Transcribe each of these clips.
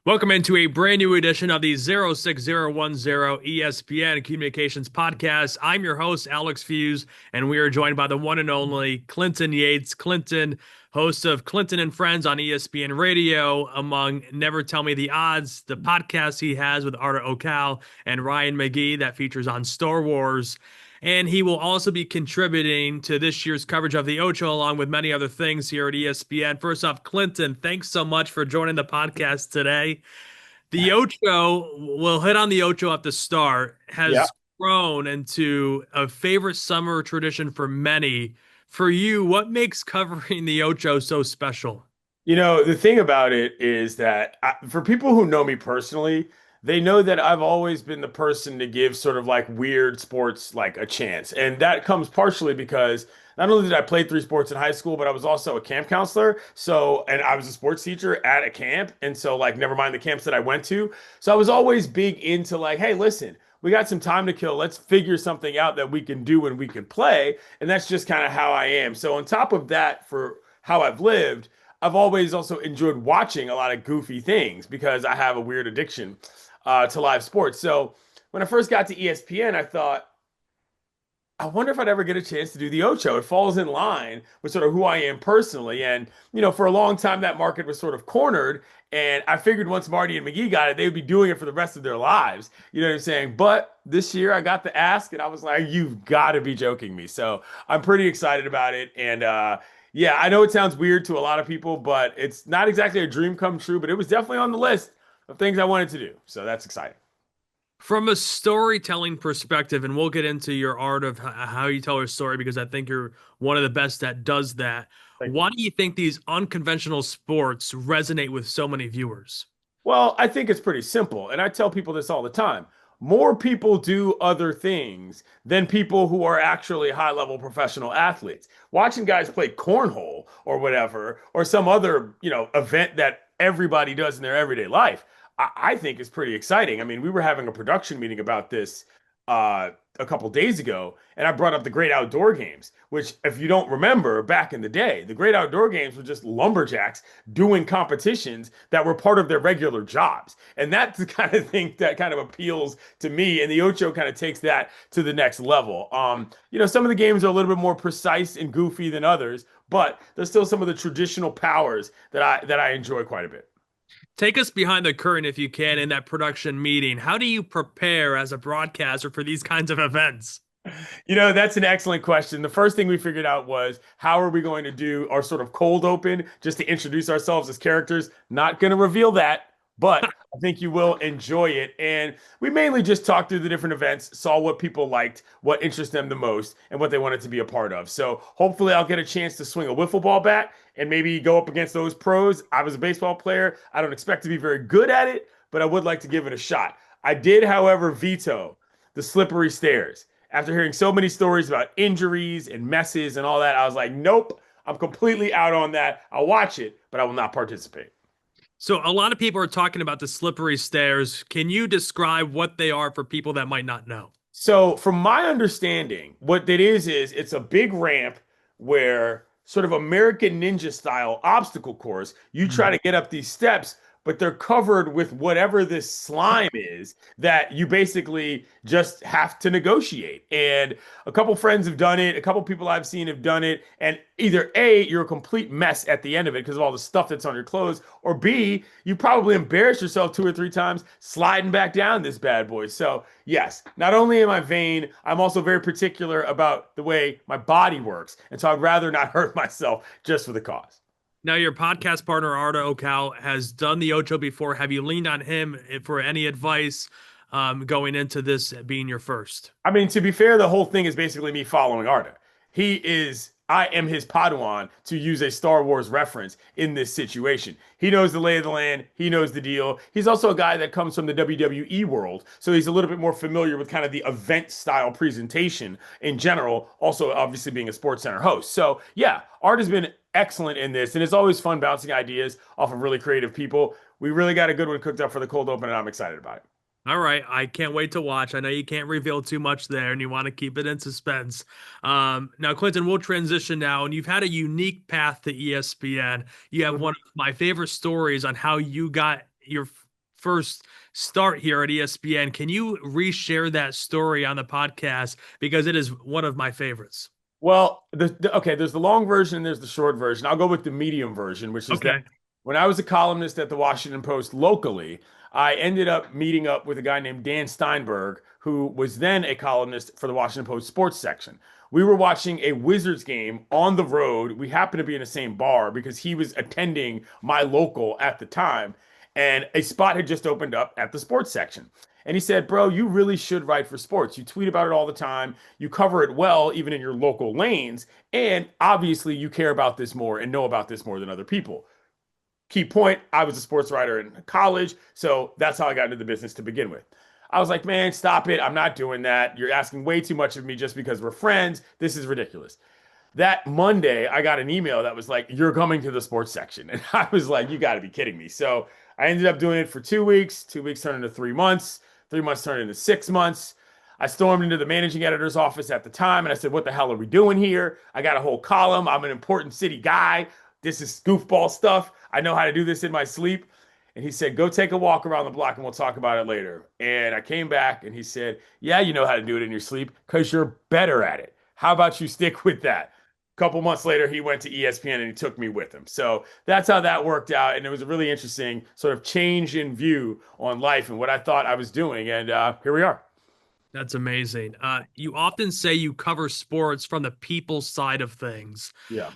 Welcome into a brand new edition of the 06010 ESPN Communications Podcast. I'm your host, Alex Feuz, and we are joined by the one and only Clinton Yates. Clinton, host of Clinton and Friends on ESPN Radio, among Never Tell Me the Odds, the podcast he has with Arda Öcal and Ryan McGee that features on Star Wars. And he will also be contributing to this year's coverage of the Ocho, along with many other things here at ESPN. First off, Clinton, thanks so much for joining the podcast today. The Ocho, we'll hit on the Ocho at the start, Yeah. has grown into a favorite summer tradition for many. For you, what makes covering the Ocho so special? The thing about it is that for people who know me personally, they know that I've always been the person to give sort of like weird sports like a chance. And that comes partially because not only did I play three sports in high school, but I was also a camp counselor. So, and I was a sports teacher at a camp. And so, like, never mind the camps that I went to. So I was always big into like, hey, listen, we got some time to kill. Let's figure something out that we can do and we can play. And that's just kind of how I am. So, on top of that, for how I've lived, I've always also enjoyed watching a lot of goofy things because I have a weird addiction to live sports. So when I first got to ESPN, I thought, I wonder if I'd ever get a chance to do the Ocho. It falls in line with sort of who I am personally. And, for a long time, that market was sort of cornered. And I figured once Marty and McGee got it, they would be doing it for the rest of their lives. You know what I'm saying? But this year I got the ask and I was like, you've got to be joking me. So I'm pretty excited about it. And, yeah, I know it sounds weird to a lot of people, but it's not exactly a dream come true, but it was definitely on the list of things I wanted to do. So that's exciting. From a storytelling perspective, and we'll get into your art of how you tell a story because I think you're one of the best that does that. Thank you. Why do you think these unconventional sports resonate with so many viewers? Well, I think it's pretty simple. And I tell people this all the time. More people do other things than people who are actually high level professional athletes. Watching guys play cornhole or whatever, or some other, event that everybody does in their everyday life, I think is pretty exciting. I mean, we were having a production meeting about this a couple days ago, and I brought up the great outdoor games, which, if you don't remember, back in the day, the great outdoor games were just lumberjacks doing competitions that were part of their regular jobs. And that's the kind of thing that kind of appeals to me. And the Ocho kind of takes that to the next level. Some of the games are a little bit more precise and goofy than others, but there's still some of the traditional powers that I enjoy quite a bit. Take us behind the curtain if you can in that production meeting. How do you prepare as a broadcaster for these kinds of events? That's an excellent question. The first thing we figured out was how are we going to do our sort of cold open just to introduce ourselves as characters? Not going to reveal that, but I think you will enjoy it. And we mainly just talked through the different events, saw what people liked, what interests them the most, and what they wanted to be a part of. So hopefully I'll get a chance to swing a wiffle ball bat and maybe go up against those pros. I was a baseball player. I don't expect to be very good at it, but I would like to give it a shot. I did, however, veto the slippery stairs. After hearing so many stories about injuries and messes and all that, I was like, nope, I'm completely out on that. I'll watch it, but I will not participate. So, a lot of people are talking about the slippery stairs. Can you describe what they are for people that might not know? So, from my understanding, what it is it's a big ramp where sort of American Ninja style obstacle course, you try to get up these steps, but they're covered with whatever this slime is that you basically just have to negotiate. And a couple friends have done it, a couple people I've seen have done it, and either A, you're a complete mess at the end of it because of all the stuff that's on your clothes, or B, you probably embarrassed yourself two or three times sliding back down this bad boy. So, yes, not only am I vain, I'm also very particular about the way my body works. And so I'd rather not hurt myself just for the cause. Now, your podcast partner, Arda Öcal, has done the Ocho before. Have you leaned on him for any advice going into this being your first? I mean, to be fair, the whole thing is basically me following Arda. I am his Padawan, to use a Star Wars reference in this situation. He knows the lay of the land. He knows the deal. He's also a guy that comes from the WWE world. So he's a little bit more familiar with kind of the event style presentation in general, also obviously being a Sports Center host. So yeah, Arda's been excellent in this. And it's always fun bouncing ideas off of really creative people. We really got a good one cooked up for the cold open, and I'm excited about it. All right, I can't wait to watch. I know you can't reveal too much there, and you want to keep it in suspense. Now, Clinton, we'll transition now, and you've had a unique path to ESPN. You have one of my favorite stories on how you got your first start here at ESPN. Can you reshare that story on the podcast? Because it is one of my favorites. Well, okay, there's the long version and there's the short version. I'll go with the medium version, which is that Okay. when I was a columnist at the Washington Post locally, I ended up meeting up with a guy named Dan Steinberg, who was then a columnist for the Washington Post sports section. We were watching a Wizards game on the road. We happened to be in the same bar because he was attending my local at the time, and a spot had just opened up at the sports section. And he said, "Bro, you really should write for sports. You tweet about it all the time. You cover it well, even in your local lanes. And obviously, you care about this more and know about this more than other people." Key point, I was a sports writer in college, so that's how I got into the business to begin with. I was like, man, stop it. I'm not doing that. You're asking way too much of me just because we're friends. This is ridiculous. That Monday, I got an email that was like, "You're coming to the sports section." And I was like, you got to be kidding me. So I ended up doing it for 2 weeks. 2 weeks turned into 3 months. 3 months turned into 6 months. I stormed into the managing editor's office at the time and I said, "What the hell are we doing here? I got a whole column. I'm an important city guy. This is goofball stuff. I know how to do this in my sleep." And he said, "Go take a walk around the block and we'll talk about it later." And I came back and he said, "Yeah, you know how to do it in your sleep because you're better at it. How about you stick with that?" A couple months later, he went to ESPN and he took me with him. So that's how that worked out. And it was a really interesting sort of change in view on life and what I thought I was doing. And here we are. That's amazing. You often say you cover sports from the people side of things. Yeah.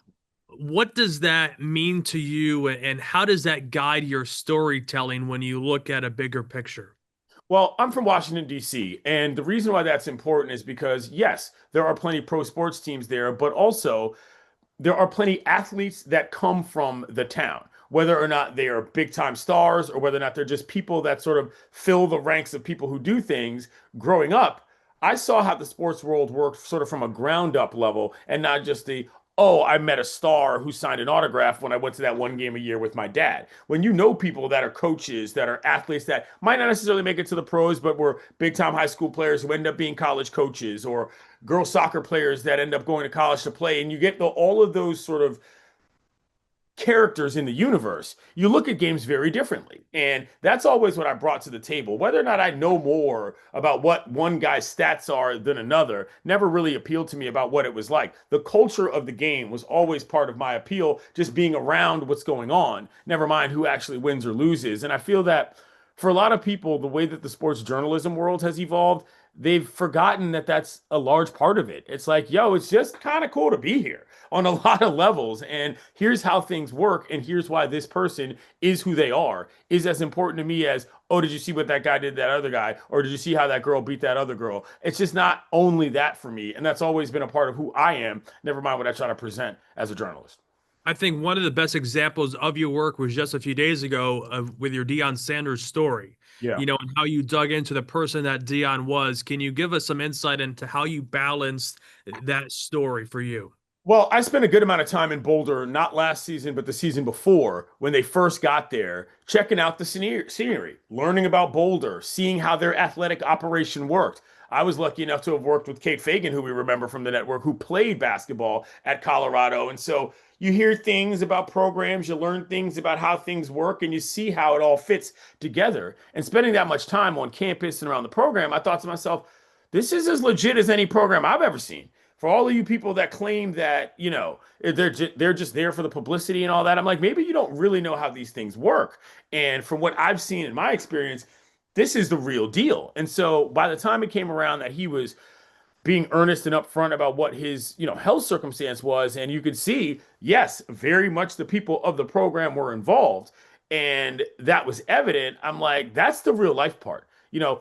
What does that mean to you, and how does that guide your storytelling when you look at a bigger picture? Well, I'm from Washington, D.C., and the reason why that's important is because, yes, there are plenty pro sports teams there, but also there are plenty athletes that come from the town, whether or not they are big time stars or whether or not they're just people that sort of fill the ranks of people who do things. Growing up, I saw how the sports world worked sort of from a ground up level and not just the, "Oh, I met a star who signed an autograph when I went to that one game a year with my dad." When you know people that are coaches, that are athletes that might not necessarily make it to the pros, but were big time high school players who end up being college coaches, or girls soccer players that end up going to college to play, and you get all of those sort of characters in the universe, you look at games very differently. And that's always what I brought to the table. Whether or not I know more about what one guy's stats are than another never really appealed to me about what it was like. The culture of the game was always part of my appeal, just being around what's going on, never mind who actually wins or loses. And I feel that for a lot of people, the way that the sports journalism world has evolved, they've forgotten that that's a large part of it. It's like, yo, it's just kind of cool to be here on a lot of levels. And here's how things work. And here's why this person is who they are, is as important to me as, "Oh, did you see what that guy did to that other guy? Or did you see how that girl beat that other girl?" It's just not only that for me. And that's always been a part of who I am, never mind what I try to present as a journalist. I think one of the best examples of your work was just a few days ago with your Deion Sanders story, Yeah. and how you dug into the person that Deion was. Can you give us some insight into how you balanced that story for you? Well, I spent a good amount of time in Boulder, not last season, but the season before, when they first got there, checking out the scenery, learning about Boulder, seeing how their athletic operation worked. I was lucky enough to have worked with Kate Fagan, who we remember from the network, who played basketball at Colorado. And so you hear things about programs, you learn things about how things work, and you see how it all fits together. And spending that much time on campus and around the program, I thought to myself, this is as legit as any program I've ever seen. For all of you people that claim that, they're just there for the publicity and all that, I'm like, maybe you don't really know how these things work. And from what I've seen in my experience, this is the real deal. And so by the time it came around that he was being earnest and upfront about what his, health circumstance was, and you could see, yes, very much the people of the program were involved, and that was evident. I'm like, that's the real life part.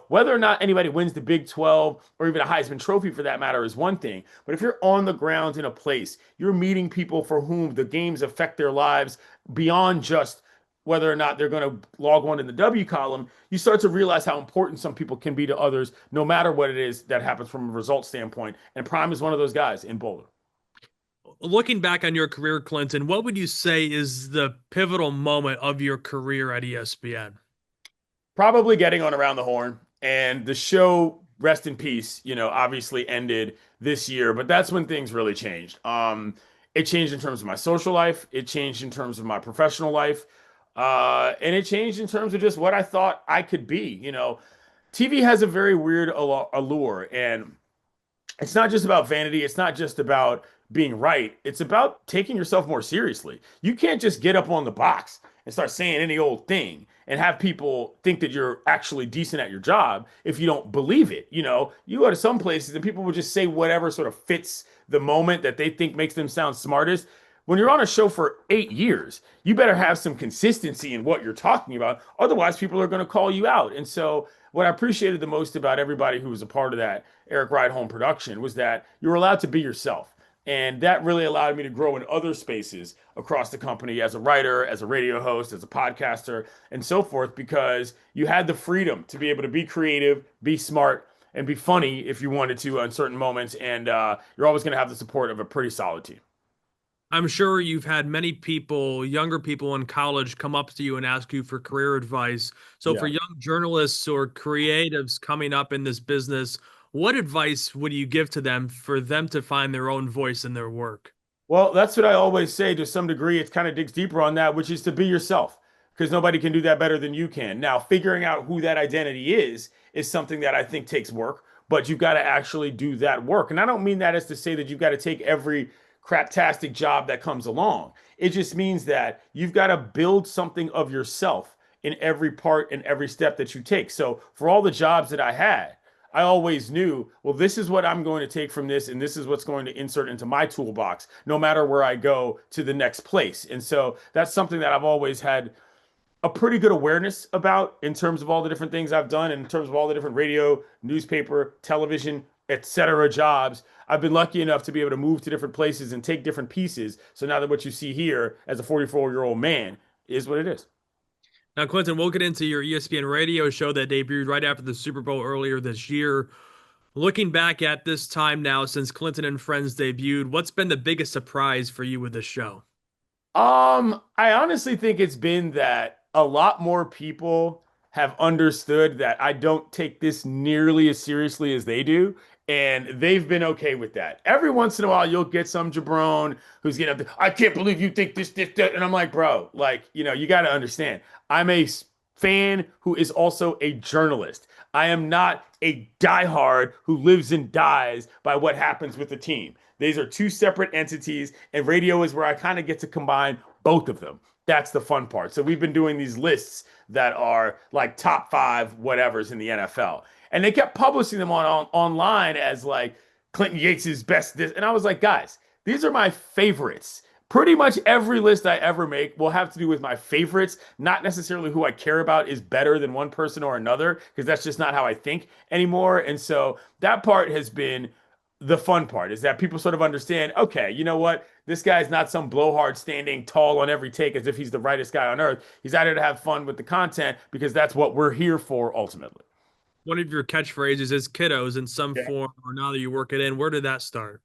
Whether or not anybody wins the Big 12 or even a Heisman Trophy for that matter is one thing. But if you're on the ground in a place, you're meeting people for whom the games affect their lives beyond just whether or not they're going to log on in the W column, you start to realize how important some people can be to others, no matter what it is that happens from a result standpoint. And Prime is one of those guys in Boulder. Looking back on your career, Clinton, what would you say is the pivotal moment of your career at ESPN? Probably getting on Around the Horn, and the show, rest in peace, obviously ended this year, but that's when things really changed. It changed in terms of my social life. It changed in terms of my professional life. And it changed in terms of just what I thought I could be. TV has a very weird allure, and it's not just about vanity. It's not just about being right. It's about taking yourself more seriously. You can't just get up on the box and start saying any old thing and have people think that you're actually decent at your job if you don't believe it. You go to some places and people will just say whatever sort of fits the moment that they think makes them sound smartest. When you're on a show for 8 years, you better have some consistency in what you're talking about. Otherwise, people are going to call you out. And so, what I appreciated the most about everybody who was a part of that Eric Ride Home production was that you were allowed to be yourself. And that really allowed me to grow in other spaces across the company as a writer, as a radio host, as a podcaster, and so forth, because you had the freedom to be able to be creative, be smart, and be funny if you wanted to in certain moments. And you're always going to have the support of a pretty solid team. I'm sure you've had many people, younger people in college, come up to you and ask you for career advice. So, for Yeah. young journalists or creatives coming up in this business, what advice would you give to them for them to find their own voice in their work? Well, that's what I always say to some degree. It kind of digs deeper on that, which is to be yourself, because nobody can do that better than you can. Now, figuring out who that identity is something that I think takes work, but you've got to actually do that work. And I don't mean that as to say that you've got to take every craptastic job that comes along. It just means that you've got to build something of yourself in every part and every step that you take. So, for all the jobs that I had, I always knew, well, this is what I'm going to take from this, and this is what's going to insert into my toolbox, no matter where I go to the next place. And so that's something that I've always had a pretty good awareness about in terms of all the different things I've done, in terms of all the different radio, newspaper, television, etc. jobs. I've been lucky enough to be able to move to different places and take different pieces. So now that what you see here as a 44-year-old man is what it is. Now, Clinton, we'll get into your ESPN radio show that debuted right after the Super Bowl earlier this year. Looking back at this time now since Clinton and Friends debuted, what's been the biggest surprise for you with the show? I honestly think it's been that a lot more people have understood that I don't take this nearly as seriously as they do, and they've been okay with that. Every once in a while, you'll get some jabron who's getting up there, I can't believe you think this, that. And I'm like, bro, like, you got to understand. I'm a fan who is also a journalist. I am not a diehard who lives and dies by what happens with the team. These are two separate entities, and radio is where I kind of get to combine both of them. That's the fun part. So we've been doing these lists that are like top five whatevers in the NFL, and they kept publishing them online as like Clinton Yates' best this, and I was like, guys, these are my favorites. Pretty much every list I ever make will have to do with my favorites, not necessarily who I care about is better than one person or another, because that's just not how I think anymore. And so that part has been the fun part, is that people sort of understand, okay, you know what? This guy's not some blowhard standing tall on every take as if he's the rightest guy on earth. He's out here to have fun with the content because that's what we're here for ultimately. One of your catchphrases is kiddos in some Yeah. form, or now that you work it in. Where did that start?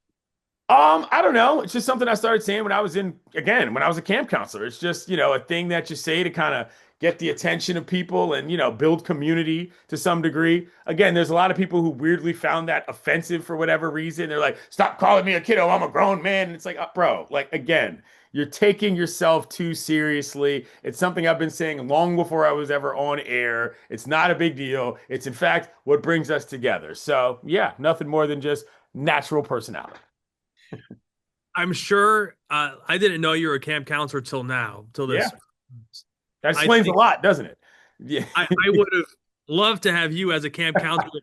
I don't know. It's just something I started saying when I was when I was a camp counselor. It's just, a thing that you say to kind of get the attention of people and, build community to some degree. Again, there's a lot of people who weirdly found that offensive for whatever reason. They're like, stop calling me a kiddo. I'm a grown man. And it's like, bro, like, again, you're taking yourself too seriously. It's something I've been saying long before I was ever on air. It's not a big deal. It's, in fact, what brings us together. So, yeah, nothing more than just natural personality. I'm sure I didn't know you were a camp counselor till now, till Yeah, this. that I explains a think lot, doesn't it? Yeah. I would have loved to have you as a camp counselor.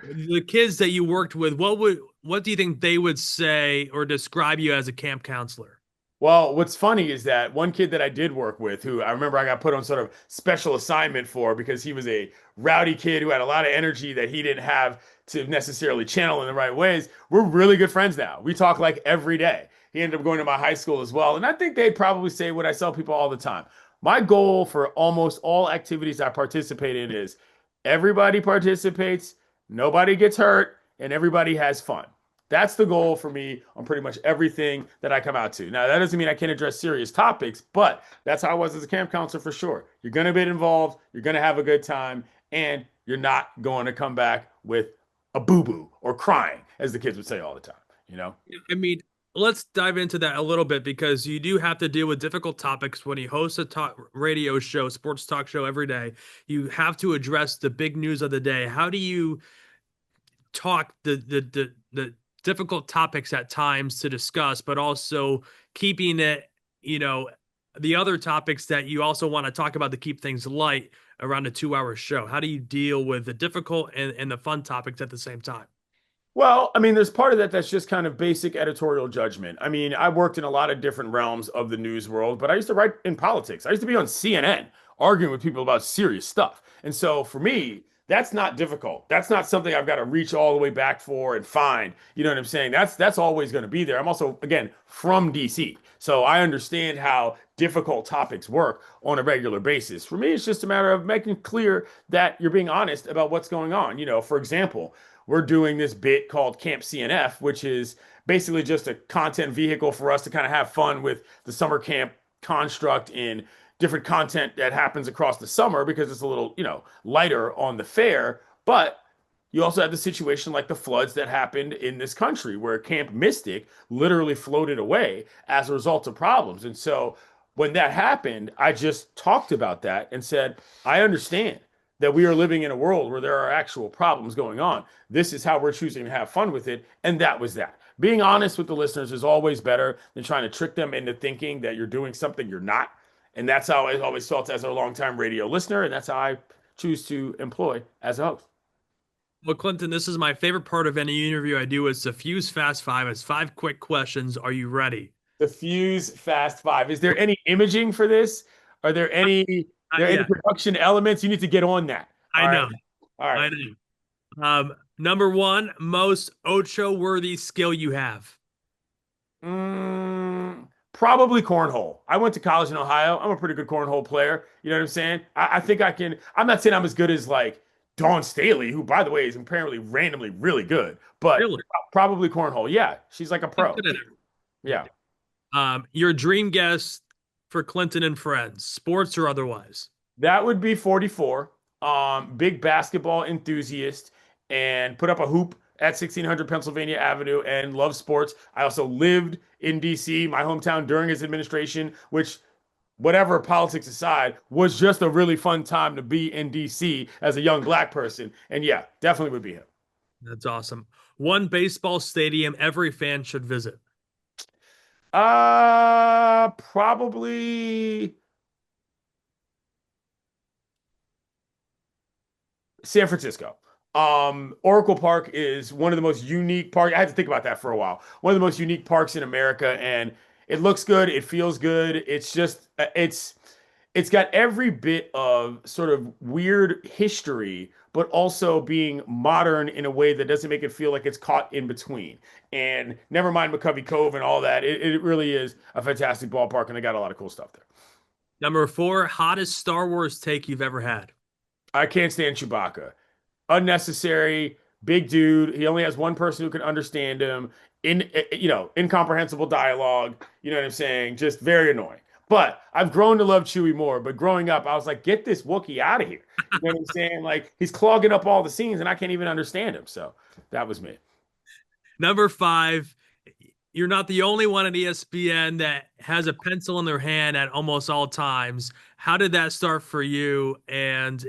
The kids that you worked with, what do you think they would say or describe you as a camp counselor? Well, what's funny is that one kid that I did work with, who I remember I got put on sort of special assignment for because he was a rowdy kid who had a lot of energy that he didn't have to necessarily channel in the right ways. We're really good friends now. We talk like every day. He ended up going to my high school as well. And I think they'd probably say what I tell people all the time. My goal for almost all activities I participate in is everybody participates, nobody gets hurt, and everybody has fun. That's the goal for me on pretty much everything that I come out to. Now, that doesn't mean I can't address serious topics, but that's how I was as a camp counselor for sure. You're going to be involved, you're going to have a good time, and you're not going to come back with a boo boo or crying, as the kids would say all the time, you know? I mean, let's dive into that a little bit because you do have to deal with difficult topics when you host a talk radio show, sports talk show every day. You have to address the big news of the day. How do you talk the difficult topics at times to discuss, but also keeping it, you know, the other topics that you also want to talk about to keep things light around a 2 hour show? How do you deal with the difficult and the fun topics at the same time? Well, I mean, there's part of that that's just kind of basic editorial judgment. I mean, I worked in a lot of different realms of the news world, but I used to write in politics. I used to be on CNN arguing with people about serious stuff. And so for me, that's not difficult. That's not something I've got to reach all the way back for and find. You know what I'm saying? That's always going to be there. I'm also, again, from DC. So I understand how difficult topics work on a regular basis. For me, it's just a matter of making clear that you're being honest about what's going on. For example, we're doing this bit called Camp CNF, which is basically just a content vehicle for us to kind of have fun with the summer camp construct in different content that happens across the summer because it's a little, lighter on the fare. But you also have the situation like the floods that happened in this country where Camp Mystic literally floated away as a result of problems. And so when that happened, I just talked about that and said, I understand that we are living in a world where there are actual problems going on. This is how we're choosing to have fun with it. And that was that. Being honest with the listeners is always better than trying to trick them into thinking that you're doing something you're not. And that's how I always felt as a longtime radio listener. And that's how I choose to employ as a host. Well, Clinton, this is my favorite part of any interview I do. It's the Fuse Fast Five. It's 5 quick questions. Are you ready? The Fuse Fast Five. Is there any imaging for this? Are there any Yeah, production elements? You need to get on that. I All right. know. All right. I know. Number one, most Ocho worthy skill you have. Probably cornhole. I went to college in Ohio. I'm a pretty good cornhole player. You know what I'm saying? I think I can. I'm not saying I'm as good as like Dawn Staley, who, by the way, is apparently randomly really good, but Really? probably cornhole. Yeah, she's like a Good pro. at it. Yeah, Your dream guest for Clinton and Friends, sports or otherwise. that would be 44. Big basketball enthusiast and put up a hoop at 1600 Pennsylvania Avenue and love sports. I also lived in DC, my hometown, during his administration, which whatever politics aside, was just a really fun time to be in DC as a young black person. And yeah, definitely would be him. That's awesome. One baseball stadium every fan should visit. Probably San Francisco. Oracle Park is one of the most unique parks. I had to think about that for a while. One of the most unique parks in America, and it looks good. It feels good. It's just it's got every bit of sort of weird history, but also being modern in a way that doesn't make it feel like it's caught in between. And never mind McCovey Cove and all that. It really is a fantastic ballpark, and they got a lot of cool stuff there. Number four, hottest Star Wars take you've ever had. I can't stand Chewbacca. Unnecessary, big dude. He only has one person who can understand him. Incomprehensible dialogue. You know what I'm saying? Just very annoying. But I've grown to love Chewie more. But growing up, I was like, get this Wookiee out of here. You know what I'm saying? Like he's clogging up all the scenes, and I can't even understand him. So that was me. Number five, you're not the only one at ESPN that has a pencil in their hand at almost all times. How did that start for you? And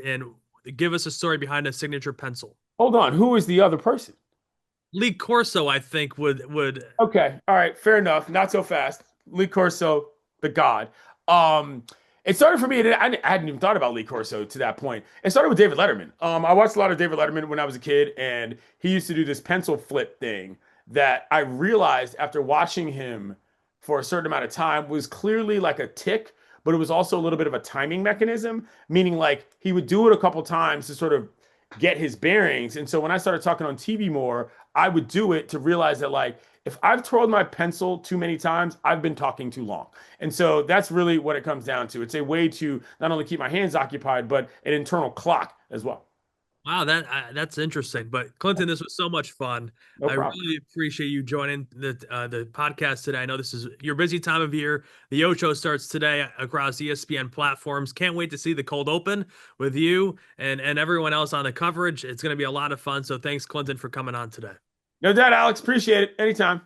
give us a story behind a signature pencil. Hold on. Who is the other person? Lee Corso, I think, would. Okay. All right. Fair enough. Not so fast. Lee Corso, the god. Um, it started for me. I hadn't even thought about Lee Corso to that point. It started with David Letterman. I watched a lot of David Letterman when I was a kid, and he used to do this pencil flip thing that I realized after watching him for a certain amount of time was clearly like a tick, but it was also a little bit of a timing mechanism, meaning like he would do it a couple times to sort of get his bearings. And so when I started talking on TV more, I would do it to realize that like if I've twirled my pencil too many times, I've been talking too long. And so that's really what it comes down to. It's a way to not only keep my hands occupied, but an internal clock as well. Wow, that's interesting. But Clinton, this was so much fun. No I problem. really appreciate you joining the podcast today. I know this is your busy time of year. The Ocho starts today across ESPN platforms. Can't wait to see the cold open with you and everyone else on the coverage. It's going to be a lot of fun. So thanks, Clinton, for coming on today. No doubt, Alex. Appreciate it. Anytime.